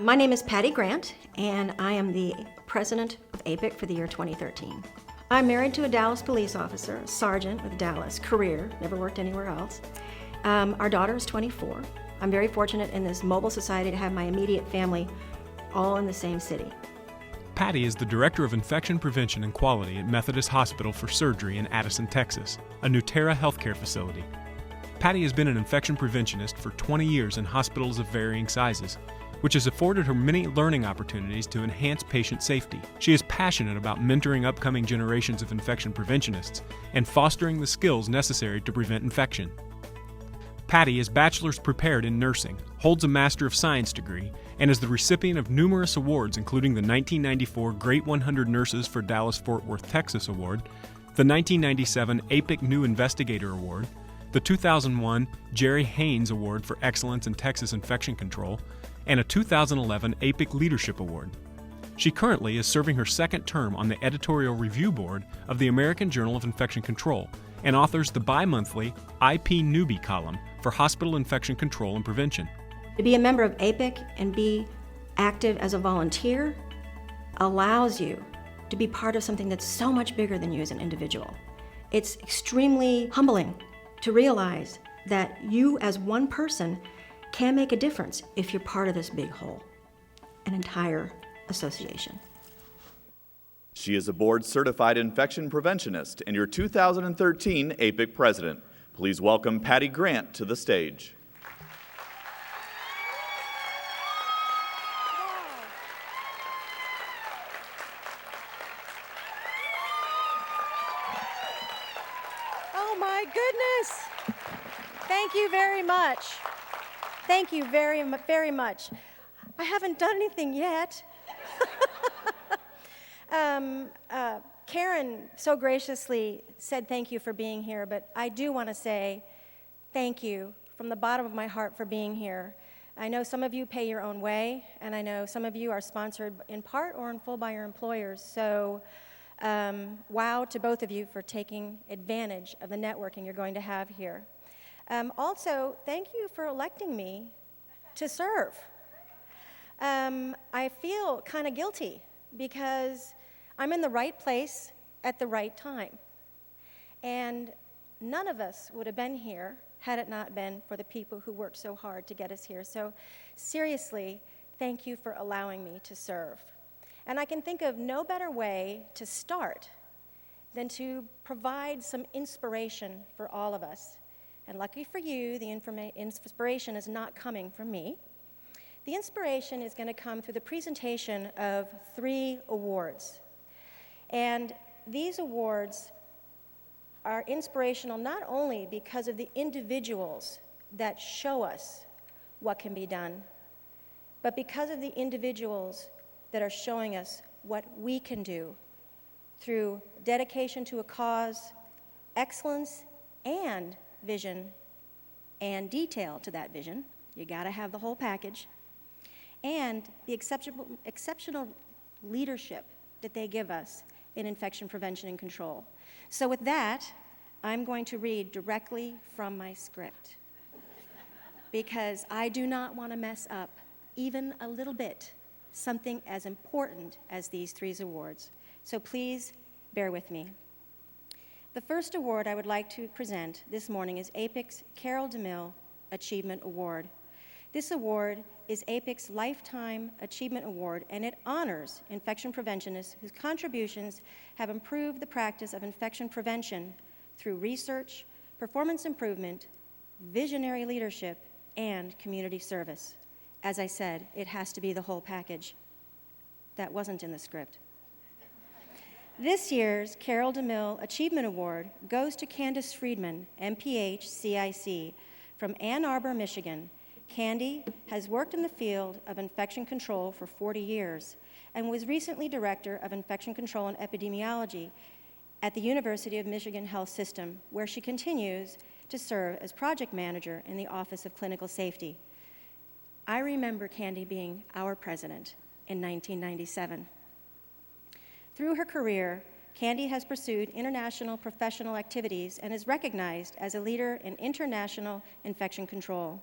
My name is Patti Grant, and I am the president of APIC for the year 2013. I'm married to a Dallas police officer, a sergeant with Dallas, career, never worked anywhere else. Our daughter is 24. I'm very fortunate in this mobile society to have my immediate family all in the same city. Patti is the Director of Infection Prevention and Quality at Methodist Hospital for Surgery in Addison, Texas, a Nuterra healthcare facility. Patti has been an infection preventionist for 20 years in hospitals of varying sizes, which has afforded her many learning opportunities to enhance patient safety. She is passionate about mentoring upcoming generations of infection preventionists and fostering the skills necessary to prevent infection. Patti is bachelor's prepared in nursing, holds a Master of Science degree, and is the recipient of numerous awards including the 1994 Great 100 Nurses for Dallas-Fort Worth, Texas Award, the 1997 APIC New Investigator Award, the 2001 Jerry Haynes Award for Excellence in Texas Infection Control, and a 2011 APIC Leadership Award. She currently is serving her second term on the editorial review board of the American Journal of Infection Control and authors the bi-monthly IP Newbie column for hospital infection control and prevention. To be a member of APIC and be active as a volunteer allows you to be part of something that's so much bigger than you as an individual. It's extremely humbling to realize that you as one person can make a difference if you're part of this big whole, an entire association. She is a board-certified infection preventionist and your 2013 APIC president. Please welcome Patti Grant to the stage. Oh my goodness! Thank you very much. Thank you very much. I haven't done anything yet. Karen so graciously said thank you for being here, but I do want to say thank you from the bottom of my heart for being here. I know some of you pay your own way, and I know some of you are sponsored in part or in full by your employers, so wow to both of you for taking advantage of the networking you're going to have here. Also, thank you for electing me to serve. I feel kind of guilty because I'm in the right place at the right time. And none of us would have been here had it not been for the people who worked so hard to get us here. So seriously, thank you for allowing me to serve. And I can think of no better way to start than to provide some inspiration for all of us. And lucky for you, the inspiration is not coming from me. The inspiration is going to come through the presentation of 3 awards. And these awards are inspirational not only because of the individuals that show us what can be done, but because of the individuals that are showing us what we can do through dedication to a cause, excellence, and vision, and detail to that vision. You got to have the whole package. And the exceptional leadership that they give us in infection prevention and control. So with that, I'm going to read directly from my script because I do not want to mess up even a little bit something as important as these 3 awards. So please bear with me. The first award I would like to present this morning is APIC's Carol DeMille Achievement Award. This award is APIC's Lifetime Achievement Award, and it honors infection preventionists whose contributions have improved the practice of infection prevention through research, performance improvement, visionary leadership, and community service. As I said, it has to be the whole package. That wasn't in the script. This year's Carol DeMille Achievement Award goes to Candace Friedman, MPH, CIC, from Ann Arbor, Michigan. Candy has worked in the field of infection control for 40 years and was recently Director of Infection Control and Epidemiology at the University of Michigan Health System, where she continues to serve as Project Manager in the Office of Clinical Safety. I remember Candy being our president in 1997. Through her career, Candy has pursued international professional activities and is recognized as a leader in international infection control.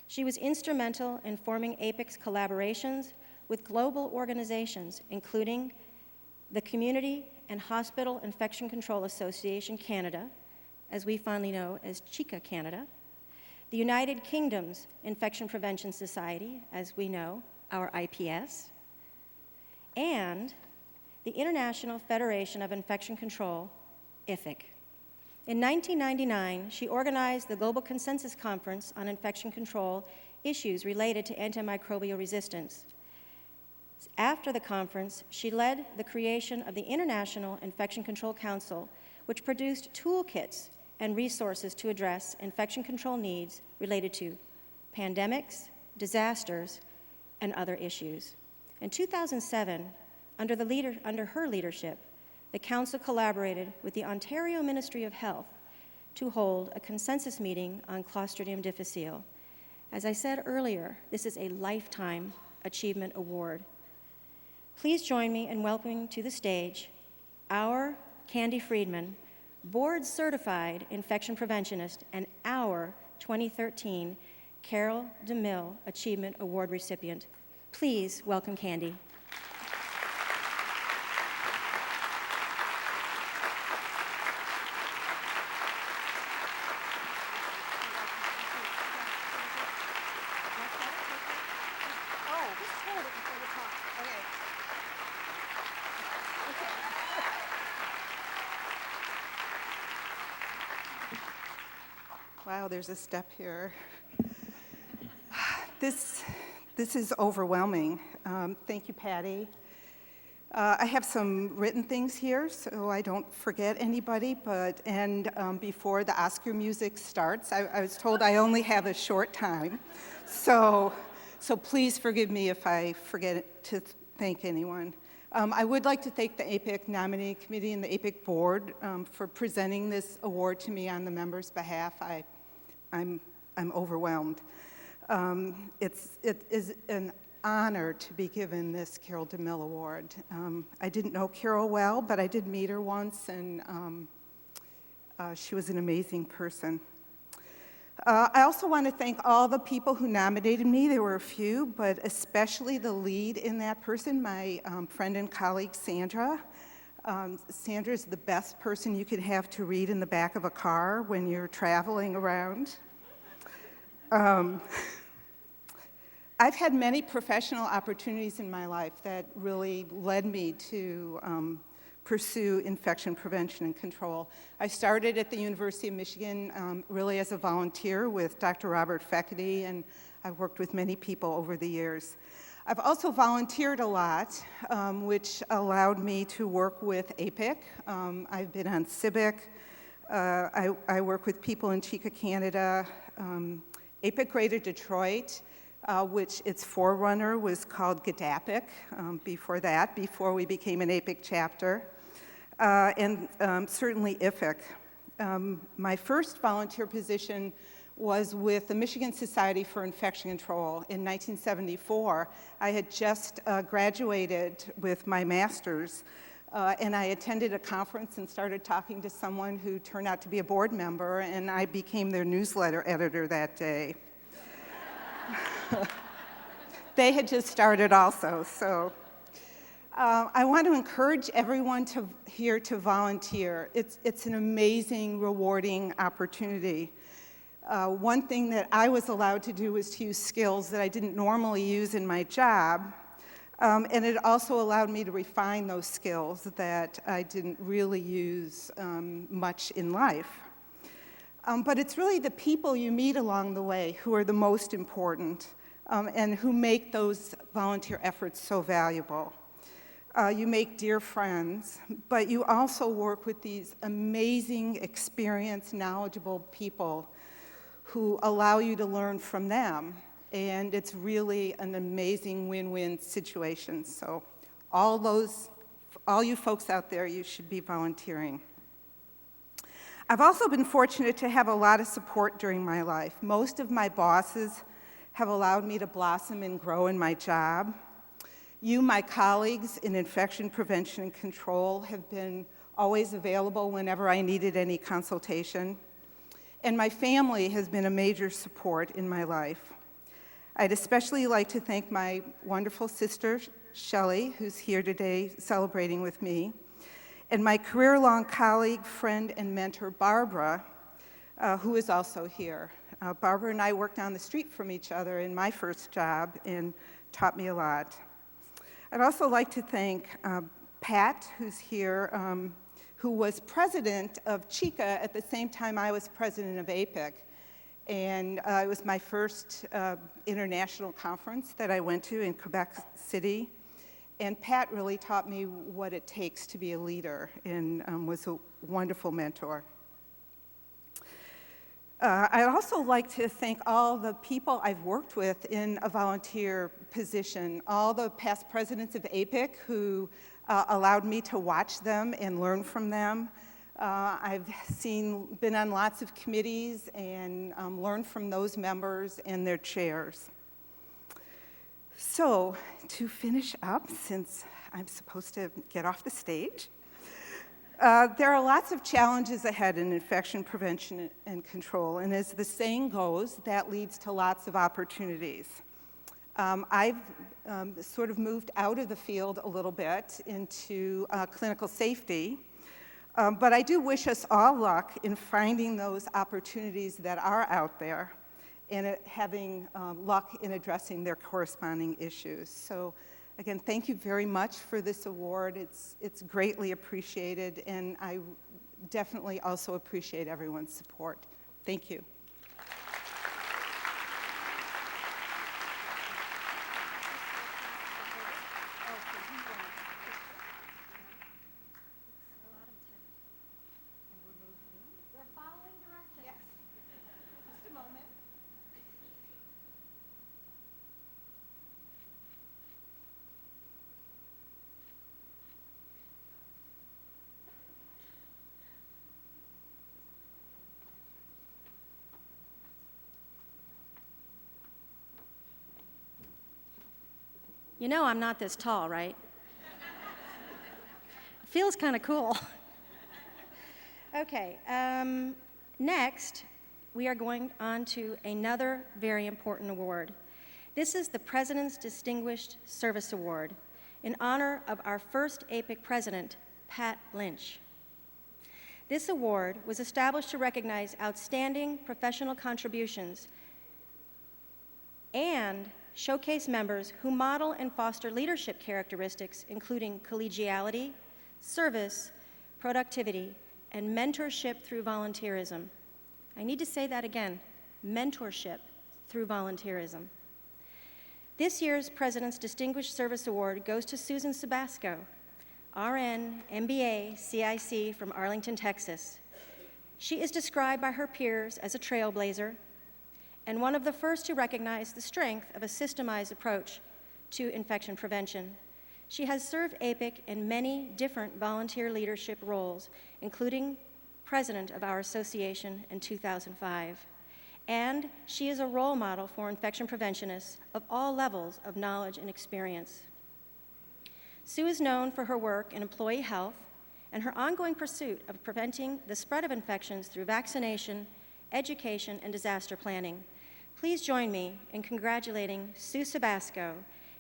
She was instrumental in forming APIC's collaborations with global organizations, including the Community and Hospital Infection Control Association Canada, as we fondly know as CHICA Canada, the United Kingdom's Infection Prevention Society, as we know, our IPS, and the International Federation of Infection Control, APIC. In 1999, she organized the Global Consensus Conference on Infection Control issues related to antimicrobial resistance. After the conference, she led the creation of the International Infection Control Council, which produced toolkits and resources to address infection control needs related to pandemics, disasters, and other issues. In 2007, under her leadership, the Council collaborated with the Ontario Ministry of Health to hold a consensus meeting on Clostridium difficile. As I said earlier, this is a Lifetime Achievement Award. Please join me in welcoming to the stage our Candy Friedman, board-certified infection preventionist and our 2013 Carol DeMille Achievement Award recipient. Please welcome Candy. Wow, there's a step here. This is overwhelming. Thank you, Patti. I have some written things here, so I don't forget anybody, before the Oscar music starts, I was told I only have a short time, so please forgive me if I forget to thank anyone. I would like to thank the APIC Nominating Committee and the APIC Board for presenting this award to me on the members' behalf. I'm overwhelmed. It is an honor to be given this Carol DeMille Award. I didn't know Carol well, but I did meet her once, and she was an amazing person. I also want to thank all the people who nominated me. There were a few, but especially the lead in that person, my friend and colleague, Sandra. Sandra is the best person you could have to read in the back of a car when you're traveling around. I've had many professional opportunities in my life that really led me to pursue infection prevention and control. I started at the University of Michigan really as a volunteer with Dr. Robert Feckety, and I've worked with many people over the years. I've also volunteered a lot, which allowed me to work with APIC. I've been on CIBIC. I work with people in CHICA Canada, APIC Greater Detroit, which its forerunner was called GDAPIC before we became an APIC chapter, and certainly IFIC. My first volunteer position was with the Michigan Society for Infection Control in 1974. I had just graduated with my master's, and I attended a conference and started talking to someone who turned out to be a board member, and I became their newsletter editor that day. They had just started also, so. I want to encourage everyone here to volunteer. It's an amazing, rewarding opportunity. One thing that I was allowed to do was to use skills that I didn't normally use in my job, and it also allowed me to refine those skills that I didn't really use much in life. But it's really the people you meet along the way who are the most important and who make those volunteer efforts so valuable. You make dear friends, but you also work with these amazing, experienced, knowledgeable people who allow you to learn from them. And it's really an amazing win-win situation. So all you folks out there, you should be volunteering. I've also been fortunate to have a lot of support during my life. Most of my bosses have allowed me to blossom and grow in my job. You, my colleagues in infection prevention and control, have been always available whenever I needed any consultation. And my family has been a major support in my life. I'd especially like to thank my wonderful sister, Shelley, who's here today celebrating with me, and my career-long colleague, friend, and mentor, Barbara, who is also here. Barbara and I worked down the street from each other in my first job and taught me a lot. I'd also like to thank Pat, who's here, who was president of Chica at the same time I was president of APIC. And it was my first international conference that I went to in Quebec City. And Pat really taught me what it takes to be a leader and was a wonderful mentor. I'd also like to thank all the people I've worked with in a volunteer position, all the past presidents of APIC who allowed me to watch them and learn from them. I've been on lots of committees and learned from those members and their chairs. So, to finish up, since I'm supposed to get off the stage, there are lots of challenges ahead in infection prevention and control, and as the saying goes, that leads to lots of opportunities. I've sort of moved out of the field a little bit into clinical safety, but I do wish us all luck in finding those opportunities that are out there and having luck in addressing their corresponding issues. So again, thank you very much for this award. It's greatly appreciated, and I definitely also appreciate everyone's support. Thank you. You know I'm not this tall, right? Feels kind of cool. Okay, next we are going on to another very important award. This is the President's Distinguished Service Award in honor of our first APIC president, Pat Lynch. This award was established to recognize outstanding professional contributions and showcase members who model and foster leadership characteristics including collegiality, service, productivity, and mentorship through volunteerism. I need to say that again, mentorship through volunteerism. This year's President's Distinguished Service Award goes to Susan Sabasco, RN, MBA, CIC from Arlington, Texas. She is described by her peers as a trailblazer and one of the first to recognize the strength of a systemized approach to infection prevention. She has served APIC in many different volunteer leadership roles, including president of our association in 2005. And she is a role model for infection preventionists of all levels of knowledge and experience. Sue is known for her work in employee health and her ongoing pursuit of preventing the spread of infections through vaccination, education, and disaster planning. Please join me in congratulating Sue Sabasco,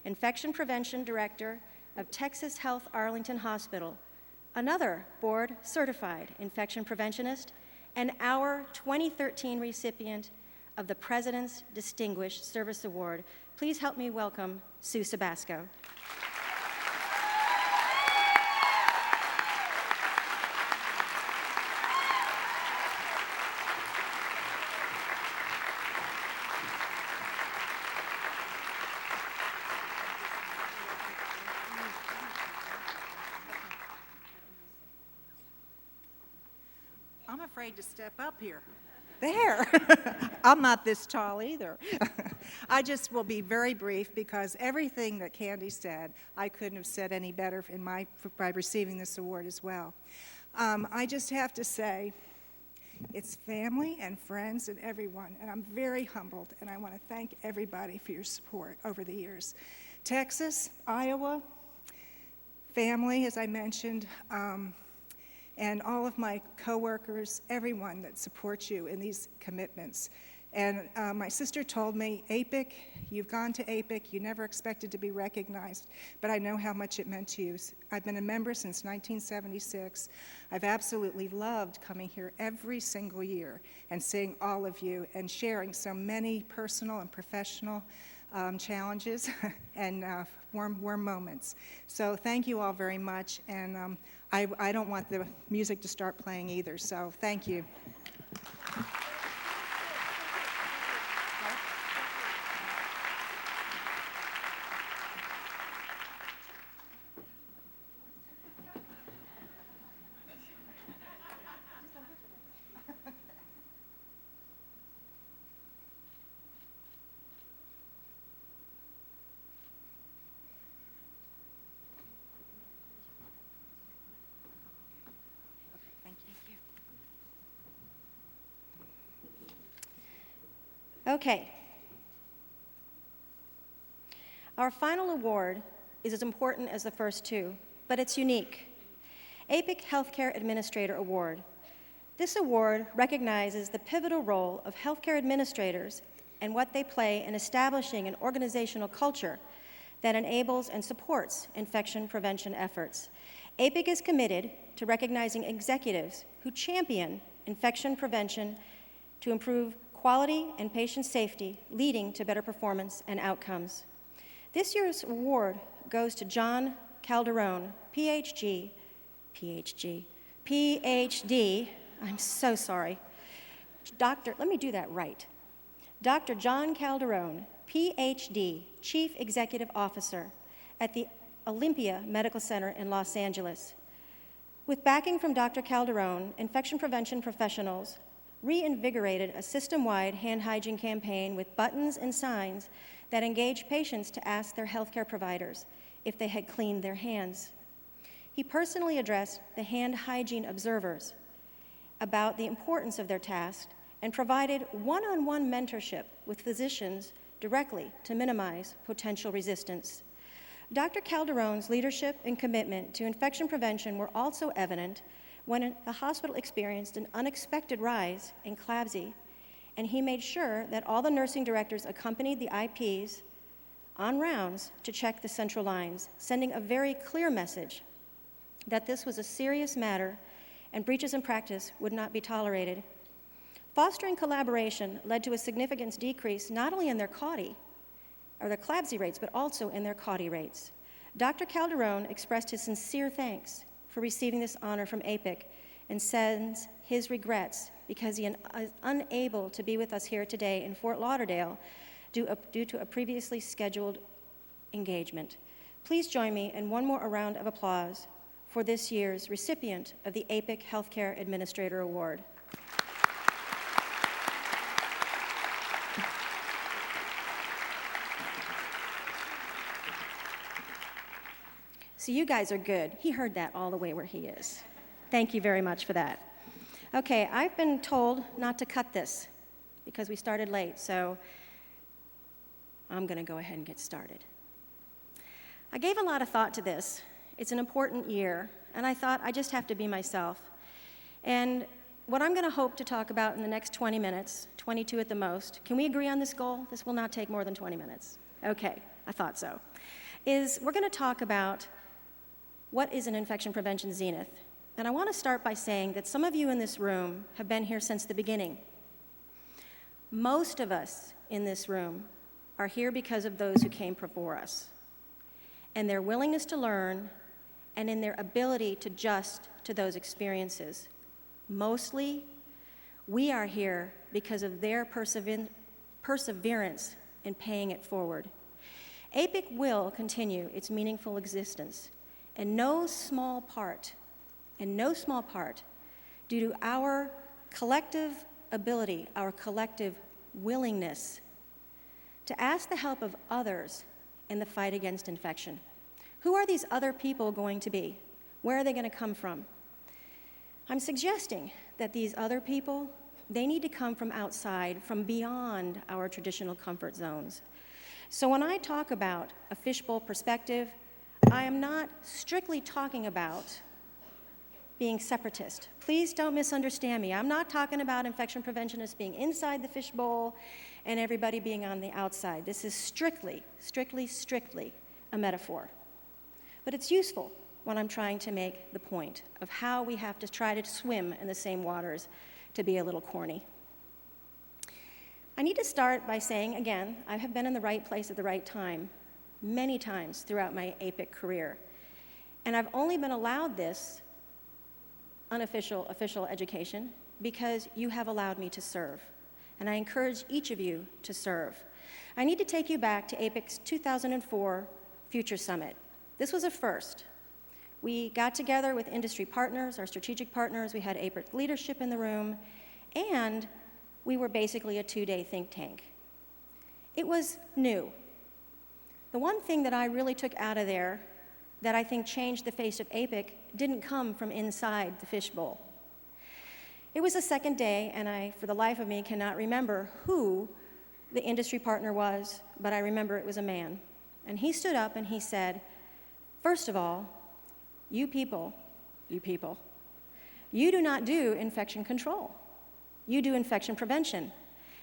Infection Prevention Director of Texas Health Arlington Hospital, another board-certified infection preventionist, and our 2013 recipient of the President's Distinguished Service Award. Please help me welcome Sue Sabasco. I'm afraid to step up here. There. I'm not this tall either. I just will be very brief because everything that Candy said, I couldn't have said any better by receiving this award as well. I just have to say, it's family and friends and everyone, and I'm very humbled, and I want to thank everybody for your support over the years. Texas, Iowa, family, as I mentioned, and all of my coworkers, everyone that supports you in these commitments. And my sister told me, APIC, you've gone to APIC, you never expected to be recognized, but I know how much it meant to you. I've been a member since 1976. I've absolutely loved coming here every single year and seeing all of you and sharing so many personal and professional challenges and warm moments. So thank you all very much, and I don't want the music to start playing either, so thank you. Okay. Our final award is as important as the first two, but it's unique. APIC Healthcare Administrator Award. This award recognizes the pivotal role of healthcare administrators and what they play in establishing an organizational culture that enables and supports infection prevention efforts. APIC is committed to recognizing executives who champion infection prevention to improve quality and patient safety, leading to better performance and outcomes. This year's award goes to John Calderone, PhD, I'm so sorry. Let me do that right. Dr. John Calderone, PhD, Chief Executive Officer at the Olympia Medical Center in Los Angeles. With backing from Dr. Calderone, infection prevention professionals reinvigorated a system-wide hand hygiene campaign with buttons and signs that engaged patients to ask their healthcare providers if they had cleaned their hands. He personally addressed the hand hygiene observers about the importance of their task and provided one-on-one mentorship with physicians directly to minimize potential resistance. Dr. Calderone's leadership and commitment to infection prevention were also evident when the hospital experienced an unexpected rise in CLABSI, and he made sure that all the nursing directors accompanied the IPs on rounds to check the central lines, sending a very clear message that this was a serious matter and breaches in practice would not be tolerated. Fostering collaboration led to a significant decrease not only in their CLABSI rates, but also in their CAUTI rates. Dr. Calderone expressed his sincere thanks for receiving this honor from APIC and sends his regrets because he is unable to be with us here today in Fort Lauderdale due to a previously scheduled engagement. Please join me in one more round of applause for this year's recipient of the APIC Healthcare Administrator Award. So you guys are good. He heard that all the way where he is. Thank you very much for that. Okay, I've been told not to cut this because we started late, so I'm going to go ahead and get started. I gave a lot of thought to this. It's an important year, and I thought I just have to be myself. And what I'm going to hope to talk about in the next 20 minutes, 22 at the most, can we agree on this goal? This will not take more than 20 minutes. Okay, I thought so. We're going to talk about what is an infection prevention zenith. And I want to start by saying that some of you in this room have been here since the beginning. Most of us in this room are here because of those who came before us and their willingness to learn and in their ability to adjust to those experiences. Mostly, we are here because of their perseverance in paying it forward. APIC will continue its meaningful existence in no small part, due to our collective ability, our collective willingness to ask the help of others in the fight against infection. Who are these other people going to be? Where are they going to come from? I'm suggesting that these other people, they need to come from outside, from beyond our traditional comfort zones. So when I talk about a fishbowl perspective, I am not strictly talking about being separatist. Please don't misunderstand me. I'm not talking about infection preventionists being inside the fishbowl and everybody being on the outside. This is strictly a metaphor. But it's useful when I'm trying to make the point of how we have to try to swim in the same waters to be a little corny. I need to start by saying, again, I have been in the right place at the right time many times throughout my APIC career. And I've only been allowed this unofficial, official education because you have allowed me to serve. And I encourage each of you to serve. I need to take you back to APIC's 2004 Future Summit. This was a first. We got together with industry partners, our strategic partners, we had APIC leadership in the room, and we were basically a 2-day think tank. It was new. The one thing that I really took out of there that I think changed the face of APIC didn't come from inside the fishbowl. It was the second day, and I, for the life of me, cannot remember who the industry partner was, but I remember it was a man. And he stood up and he said, first of all, you people, you do not do infection control. You do infection prevention.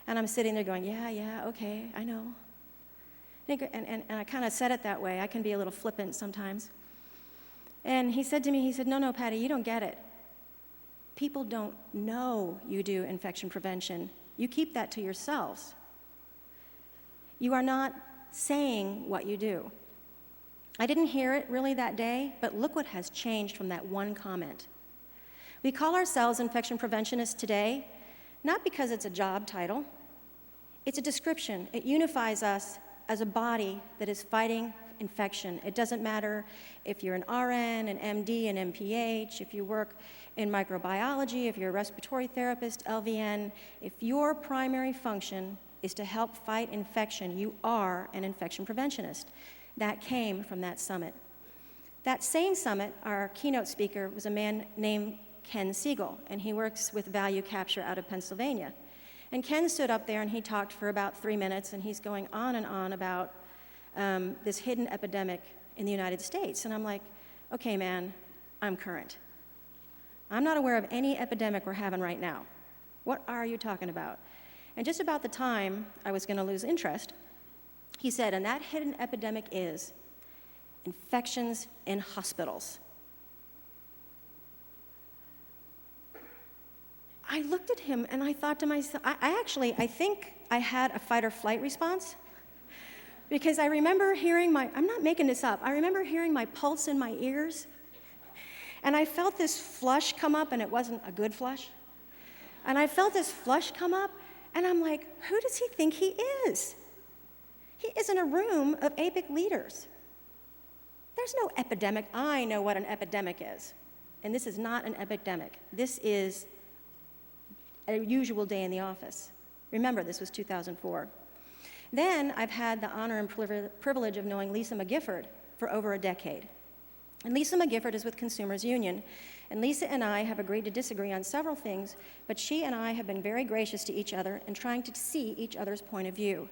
And I'm sitting there going, yeah, okay, I know. And I kind of said it that way. I can be a little flippant sometimes. And he said to me, no, Patti, you don't get it. People don't know you do infection prevention. You keep that to yourselves. You are not saying what you do. I didn't hear it really that day, but look what has changed from that one comment. We call ourselves infection preventionists today, not because it's a job title. It's a description. It unifies us as a body that is fighting infection. It doesn't matter if you're an RN, an MD, an MPH, if you work in microbiology, if you're a respiratory therapist, LVN. If your primary function is to help fight infection, you are an infection preventionist. That came from that summit. That same summit, our keynote speaker was a man named Ken Siegel, and he works with value capture out of Pennsylvania. And Ken stood up there and he talked for about 3 minutes, and he's going on and on about this hidden epidemic in the United States. And I'm like, okay, man, I'm current. I'm not aware of any epidemic we're having right now. What are you talking about? And just about the time I was going to lose interest, he said, and that hidden epidemic is infections in hospitals. I looked at him and I thought to myself, I think I had a fight or flight response, because I remember hearing I'm not making this up, I remember hearing my pulse in my ears, and I felt this flush come up, and it wasn't a good flush. And I felt this flush come up, and I'm like, who does he think he is? He is in a room of APIC leaders. There's no epidemic. I know what an epidemic is. And this is not an epidemic. This is a usual day in the office. Remember, this was 2004. Then I've had the honor and privilege of knowing Lisa McGifford for over a decade. And Lisa McGifford is with Consumers Union. And Lisa and I have agreed to disagree on several things, but she and I have been very gracious to each other and trying to see each other's point of view.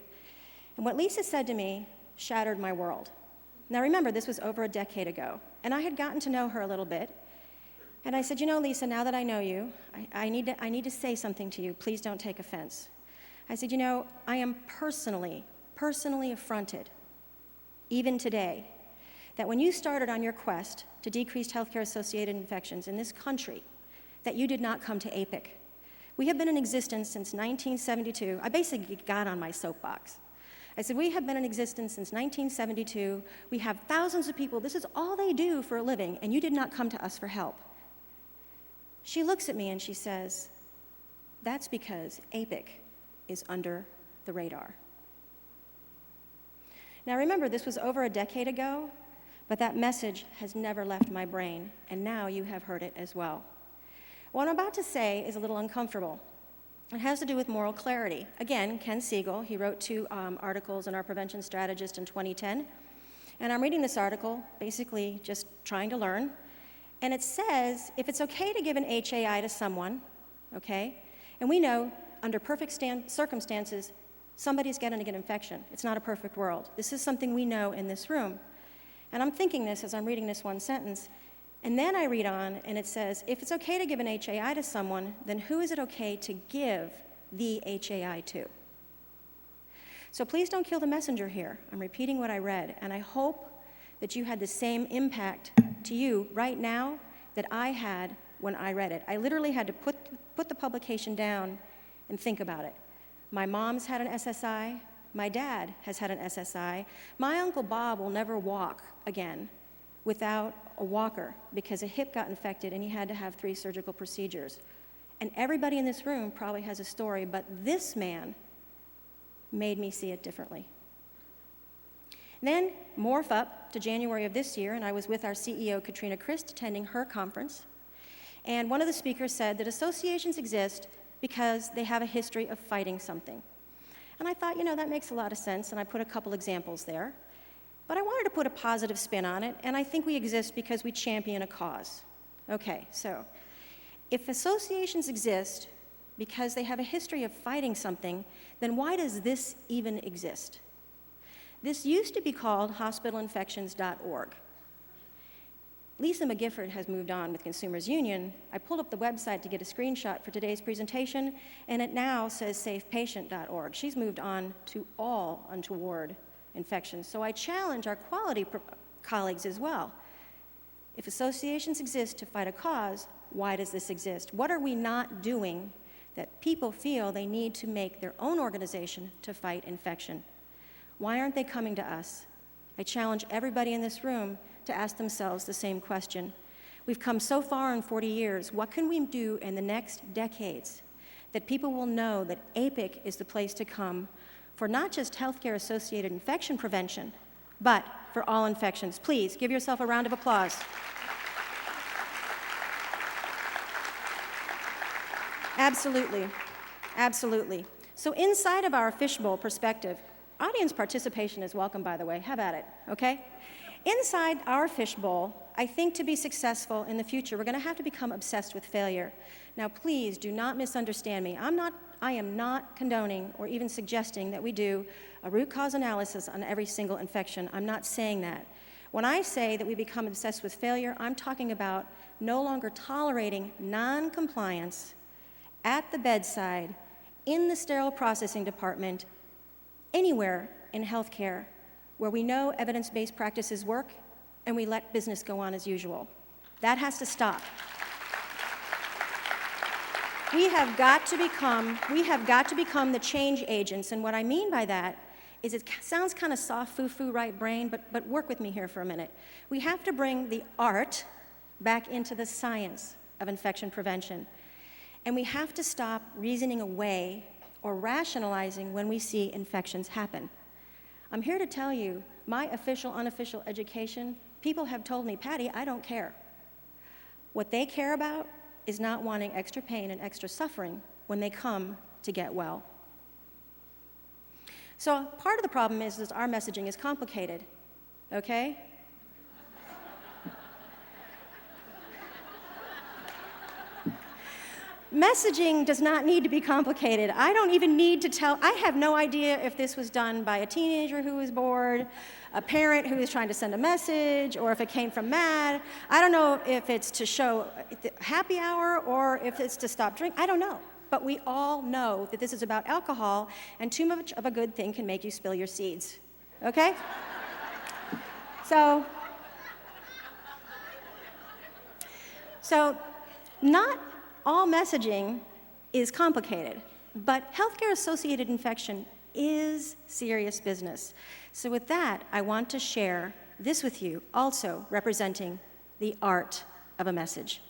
And what Lisa said to me shattered my world. Now remember, this was over a decade ago, and I had gotten to know her a little bit. And I said, Lisa, now that I know you, I need to say something to you. Please don't take offense. I said, I am personally affronted, even today, that when you started on your quest to decrease healthcare-associated infections in this country, that you did not come to APIC. We have been in existence since 1972. I basically got on my soapbox. I said, we have been in existence since 1972. We have thousands of people. This is all they do for a living, and you did not come to us for help. She looks at me and she says, that's because APIC is under the radar. Now remember, this was over a decade ago, but that message has never left my brain, and now you have heard it as well. What I'm about to say is a little uncomfortable. It has to do with moral clarity. Again, Ken Siegel, he wrote 2 articles in our Prevention Strategist in 2010, and I'm reading this article, basically just trying to learn, and it says, if it's okay to give an HAI to someone, okay, and we know under perfect circumstances, somebody's going to get an infection. It's not a perfect world. This is something we know in this room. And I'm thinking this as I'm reading this one sentence. And then I read on, and it says, if it's okay to give an HAI to someone, then who is it okay to give the HAI to? So please don't kill the messenger here. I'm repeating what I read, and I hope that you had the same impact to you right now that I had when I read it. I literally had to put the publication down and think about it. My mom's had an SSI. My dad has had an SSI. My Uncle Bob will never walk again without a walker because a hip got infected and he had to have 3 surgical procedures. And everybody in this room probably has a story, but this man made me see it differently. Then morph up to January of this year, and I was with our CEO, Katrina Christ, attending her conference. And one of the speakers said that associations exist because they have a history of fighting something. And I thought, that makes a lot of sense, and I put a couple examples there. But I wanted to put a positive spin on it, and I think we exist because we champion a cause. Okay, so if associations exist because they have a history of fighting something, then why does this even exist? This used to be called hospitalinfections.org. Lisa McGifford has moved on with Consumers Union. I pulled up the website to get a screenshot for today's presentation, and it now says safepatient.org. She's moved on to all untoward infections. So I challenge our quality colleagues as well. If associations exist to fight a cause, why does this exist? What are we not doing that people feel they need to make their own organization to fight infection? Why aren't they coming to us? I challenge everybody in this room to ask themselves the same question. We've come so far in 40 years. What can we do in the next decades that people will know that APIC is the place to come for not just healthcare-associated infection prevention, but for all infections? Please give yourself a round of applause. Absolutely, absolutely. So inside of our fishbowl perspective, audience participation is welcome, by the way. Have at it, okay? Inside our fishbowl, I think to be successful in the future, we're going to have to become obsessed with failure. Now, please do not misunderstand me. I am not condoning or even suggesting that we do a root cause analysis on every single infection. I'm not saying that. When I say that we become obsessed with failure, I'm talking about no longer tolerating non-compliance at the bedside, in the sterile processing department, anywhere in healthcare where we know evidence-based practices work and we let business go on as usual. That has to stop. We have got to become the change agents, and what I mean by that is it sounds kind of soft, foo-foo, right brain, but work with me here for a minute. We have to bring the art back into the science of infection prevention, and we have to stop reasoning away or rationalizing when we see infections happen. I'm here to tell you, my official, unofficial education, people have told me, Patti, I don't care. What they care about is not wanting extra pain and extra suffering when they come to get well. So part of the problem is that our messaging is complicated, okay? Messaging does not need to be complicated. I don't even need to tell, I have no idea if this was done by a teenager who was bored, a parent who was trying to send a message, or if it came from MAD. I don't know if it's to show happy hour or if it's to stop drinking. I don't know. But we all know that this is about alcohol, and too much of a good thing can make you spill your seeds. Okay? So not all messaging is complicated, but healthcare-associated infection is serious business. So with that, I want to share this with you, also representing the art of a message.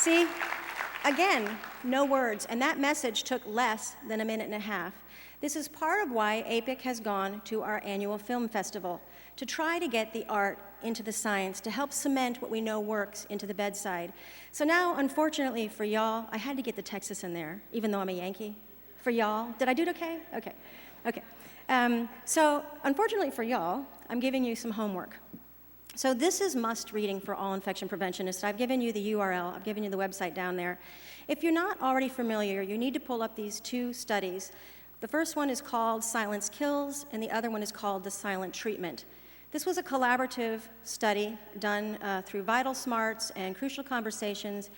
See, again, no words, and that message took less than a minute and a half. This is part of why APIC has gone to our annual film festival, to try to get the art into the science, to help cement what we know works into the bedside. So now, unfortunately for y'all, I had to get the Texas in there, even though I'm a Yankee. For y'all, did I do it okay? Okay, okay. So unfortunately for y'all, I'm giving you some homework. So this is must reading for all infection preventionists. I've given you the URL, I've given you the website down there. If you're not already familiar, you need to pull up these two studies. The first one is called Silence Kills, and the other one is called The Silent Treatment. This was a collaborative study done through Vital Smarts and Crucial Conversations,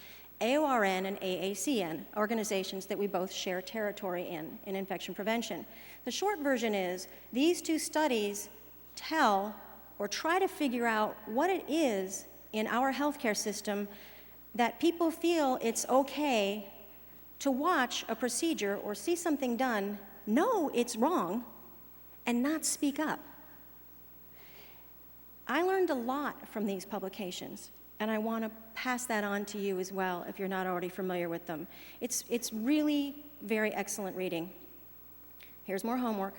AORN and AACN, organizations that we both share territory in infection prevention. The short version is these two studies tell or try to figure out what it is in our healthcare system that people feel it's okay to watch a procedure or see something done, know it's wrong, and not speak up. I learned a lot from these publications, and I want to pass that on to you as well if you're not already familiar with them. It's really very excellent reading. Here's more homework.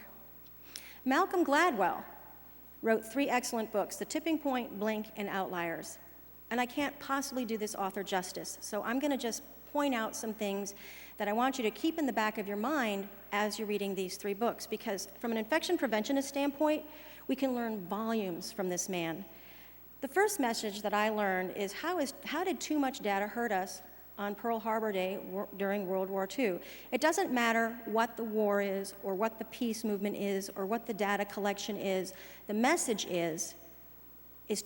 Malcolm Gladwell wrote 3 excellent books, The Tipping Point, Blink, and Outliers. And I can't possibly do this author justice, so I'm going to just point out some things that I want you to keep in the back of your mind as you're reading these 3 books, because from an infection preventionist standpoint, we can learn volumes from this man. The first message that I learned is how did too much data hurt us on Pearl Harbor Day during World War II? It doesn't matter what the war is or what the peace movement is or what the data collection is. The message is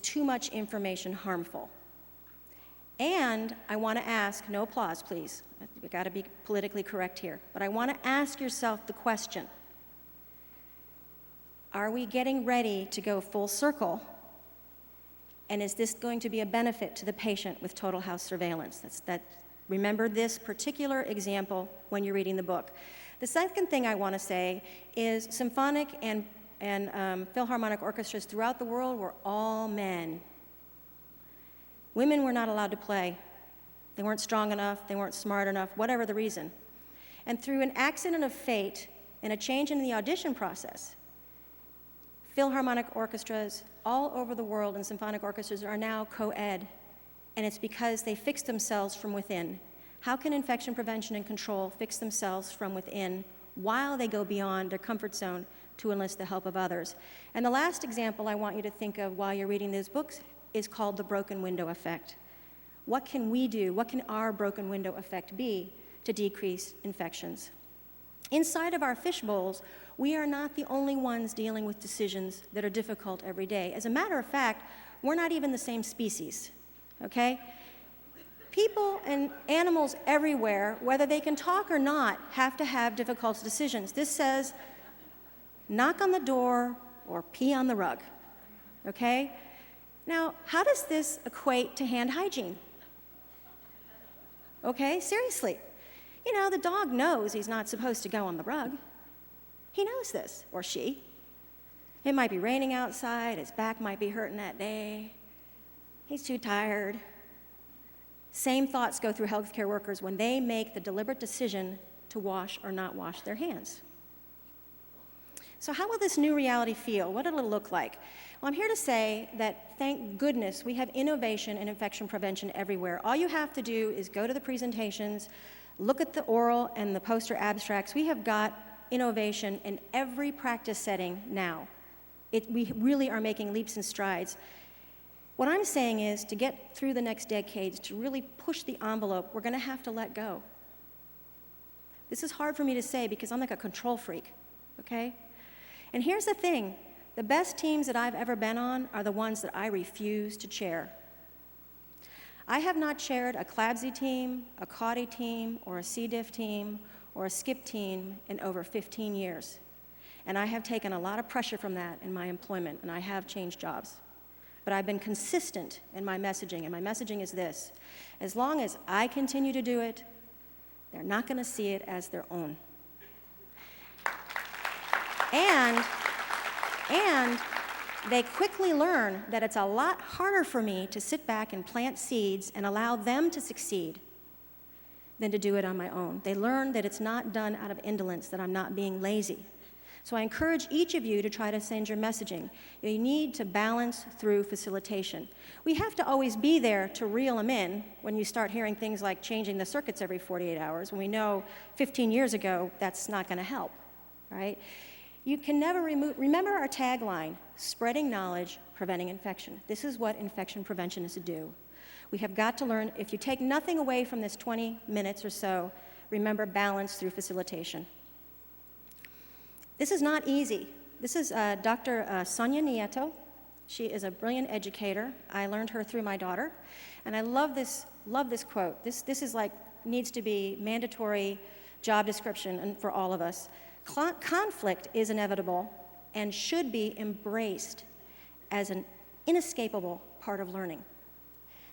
too much information harmful? And I want to ask, no applause please, we've got to be politically correct here, but I want to ask yourself the question, are we getting ready to go full circle? And is this going to be a benefit to the patient with total house surveillance? Remember this particular example when you're reading the book. The second thing I want to say is symphonic and philharmonic orchestras throughout the world were all men. Women were not allowed to play. They weren't strong enough, they weren't smart enough, whatever the reason. And through an accident of fate and a change in the audition process, philharmonic orchestras all over the world and symphonic orchestras are now co-ed, and it's because they fixed themselves from within. How can infection prevention and control fix themselves from within while they go beyond their comfort zone to enlist the help of others? And the last example I want you to think of while you're reading these books is called the broken window effect. What can we do? What can our broken window effect be to decrease infections? Inside of our fish bowls, we are not the only ones dealing with decisions that are difficult every day. As a matter of fact, we're not even the same species, okay? People and animals everywhere, whether they can talk or not, have to have difficult decisions. This says, knock on the door or pee on the rug, okay? Now, how does this equate to hand hygiene? Okay, seriously. You know, the dog knows he's not supposed to go on the rug. He knows this, or she. It might be raining outside, his back might be hurting that day, he's too tired. Same thoughts go through healthcare workers when they make the deliberate decision to wash or not wash their hands. So how will this new reality feel? What will it look like? Well, I'm here to say that, thank goodness, we have innovation in infection prevention everywhere. All you have to do is go to the presentations, look at the oral and the poster abstracts. We have got innovation in every practice setting now. We really are making leaps and strides. What I'm saying is, to get through the next decades, to really push the envelope, we're going to have to let go. This is hard for me to say because I'm like a control freak, okay? And here's the thing, the best teams that I've ever been on are the ones that I refuse to chair. I have not chaired a CLABSI team, a CAUTI team, or a C. diff team, or a SCIP team in over 15 years. And I have taken a lot of pressure from that in my employment, and I have changed jobs. But I've been consistent in my messaging, and my messaging is this: as long as I continue to do it, they're not going to see it as their own. And they quickly learn that it's a lot harder for me to sit back and plant seeds and allow them to succeed than to do it on my own. They learn that it's not done out of indolence, that I'm not being lazy. So I encourage each of you to try to send your messaging. You need to balance through facilitation. We have to always be there to reel them in when you start hearing things like changing the circuits every 48 hours, when we know 15 years ago that's not going to help, right? You can never remember our tagline, spreading knowledge, preventing infection. This is what infection preventionists do. We have got to learn, if you take nothing away from this 20 minutes or so, remember balance through facilitation. This is not easy. This is Dr. Sonia Nieto. She is a brilliant educator. I learned her through my daughter. And I love this quote. This is like, needs to be mandatory job description and for all of us. Conflict is inevitable and should be embraced as an inescapable part of learning.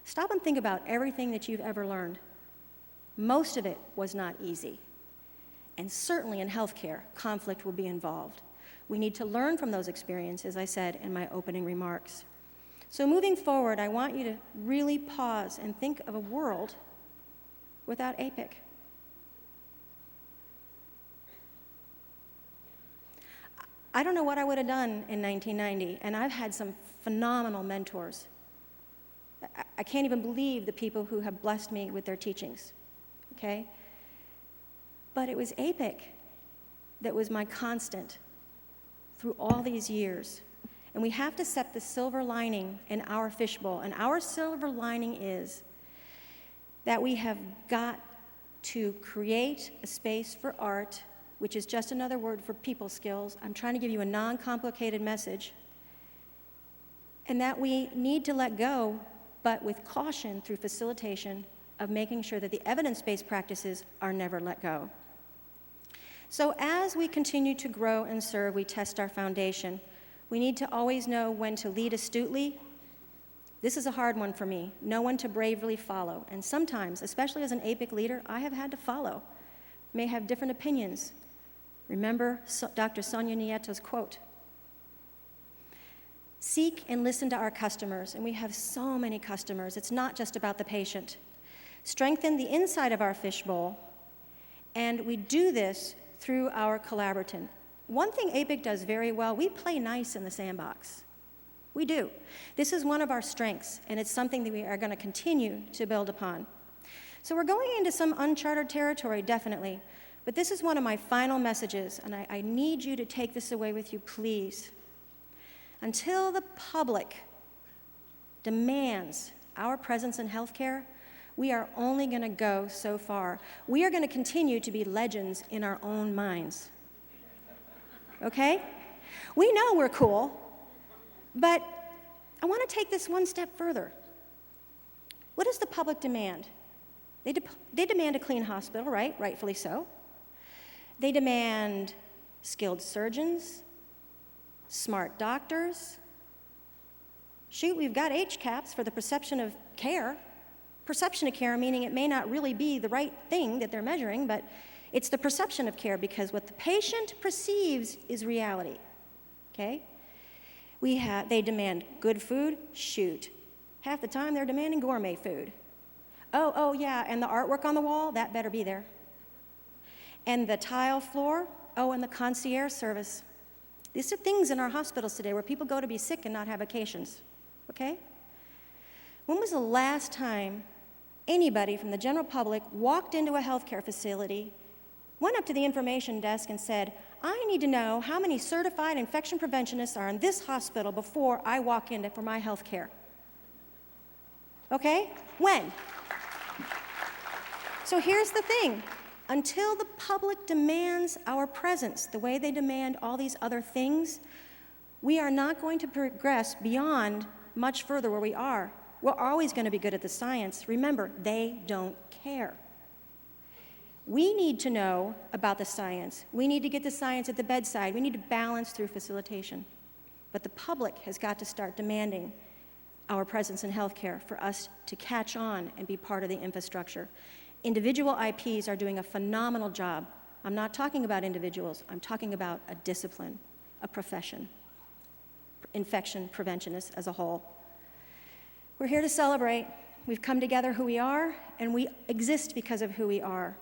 Stop and think about everything that you've ever learned. Most of it was not easy. And certainly in healthcare, conflict will be involved. We need to learn from those experiences, I said in my opening remarks. So moving forward, I want you to really pause and think of a world without APIC. I don't know what I would have done in 1990, and I've had some phenomenal mentors. I can't even believe the people who have blessed me with their teachings, okay? But it was APIC that was my constant through all these years. And we have to set the silver lining in our fishbowl. And our silver lining is that we have got to create a space for art, which is just another word for people skills. I'm trying to give you a non-complicated message. And that we need to let go, but with caution through facilitation, of making sure that the evidence-based practices are never let go. So as we continue to grow and serve, we test our foundation. We need to always know when to lead astutely. This is a hard one for me. Know when to bravely follow. And sometimes, especially as an APIC leader, I have had to follow. May have different opinions. Remember Dr. Sonia Nieto's quote. Seek and listen to our customers, and we have so many customers. It's not just about the patient. Strengthen the inside of our fishbowl, and we do this through our collaborative. One thing APIC does very well, we play nice in the sandbox. We do. This is one of our strengths, and it's something that we are going to continue to build upon. So we're going into some uncharted territory, definitely, but this is one of my final messages, and I need you to take this away with you, please. Until the public demands our presence in healthcare, we are only going to go so far. We are going to continue to be legends in our own minds. Okay? We know we're cool, but I want to take this one step further. What does the public demand? They demand a clean hospital, right? Rightfully so. They demand skilled surgeons, smart doctors. Shoot, we've got HCAPs for the perception of care. Perception of care, meaning it may not really be the right thing that they're measuring, but it's the perception of care, because what the patient perceives is reality, okay? They demand good food, shoot. Half the time they're demanding gourmet food. Oh yeah, and the artwork on the wall, that better be there. And the tile floor, and the concierge service. These are things in our hospitals today where people go to be sick and not have vacations, okay? When was the last time anybody from the general public walked into a healthcare facility, went up to the information desk and said, I need to know how many certified infection preventionists are in this hospital before I walk in for my health care? Okay? When? So here's the thing. Until the public demands our presence the way they demand all these other things, we are not going to progress beyond much further where we are. We're always going to be good at the science. Remember, they don't care. We need to know about the science. We need to get the science at the bedside. We need to balance through facilitation. But the public has got to start demanding our presence in healthcare for us to catch on and be part of the infrastructure. Individual IPs are doing a phenomenal job. I'm not talking about individuals. I'm talking about a discipline, a profession, infection preventionists as a whole. We're here to celebrate. We've come together who we are, and we exist because of who we are.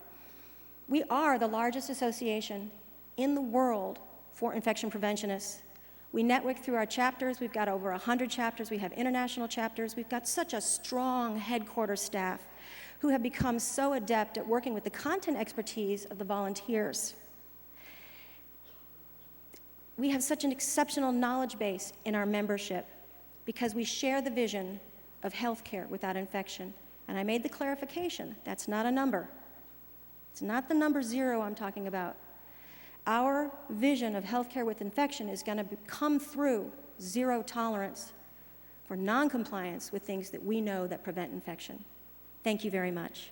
We are the largest association in the world for infection preventionists. We network through our chapters. We've got over 100 chapters. We have international chapters. We've got such a strong headquarters staff who have become so adept at working with the content expertise of the volunteers. We have such an exceptional knowledge base in our membership because we share the vision of healthcare without infection. And I made the clarification, that's not a number. It's not the number 0 I'm talking about. Our vision of healthcare with infection is going to come through zero tolerance for noncompliance with things that we know that prevent infection. Thank you very much.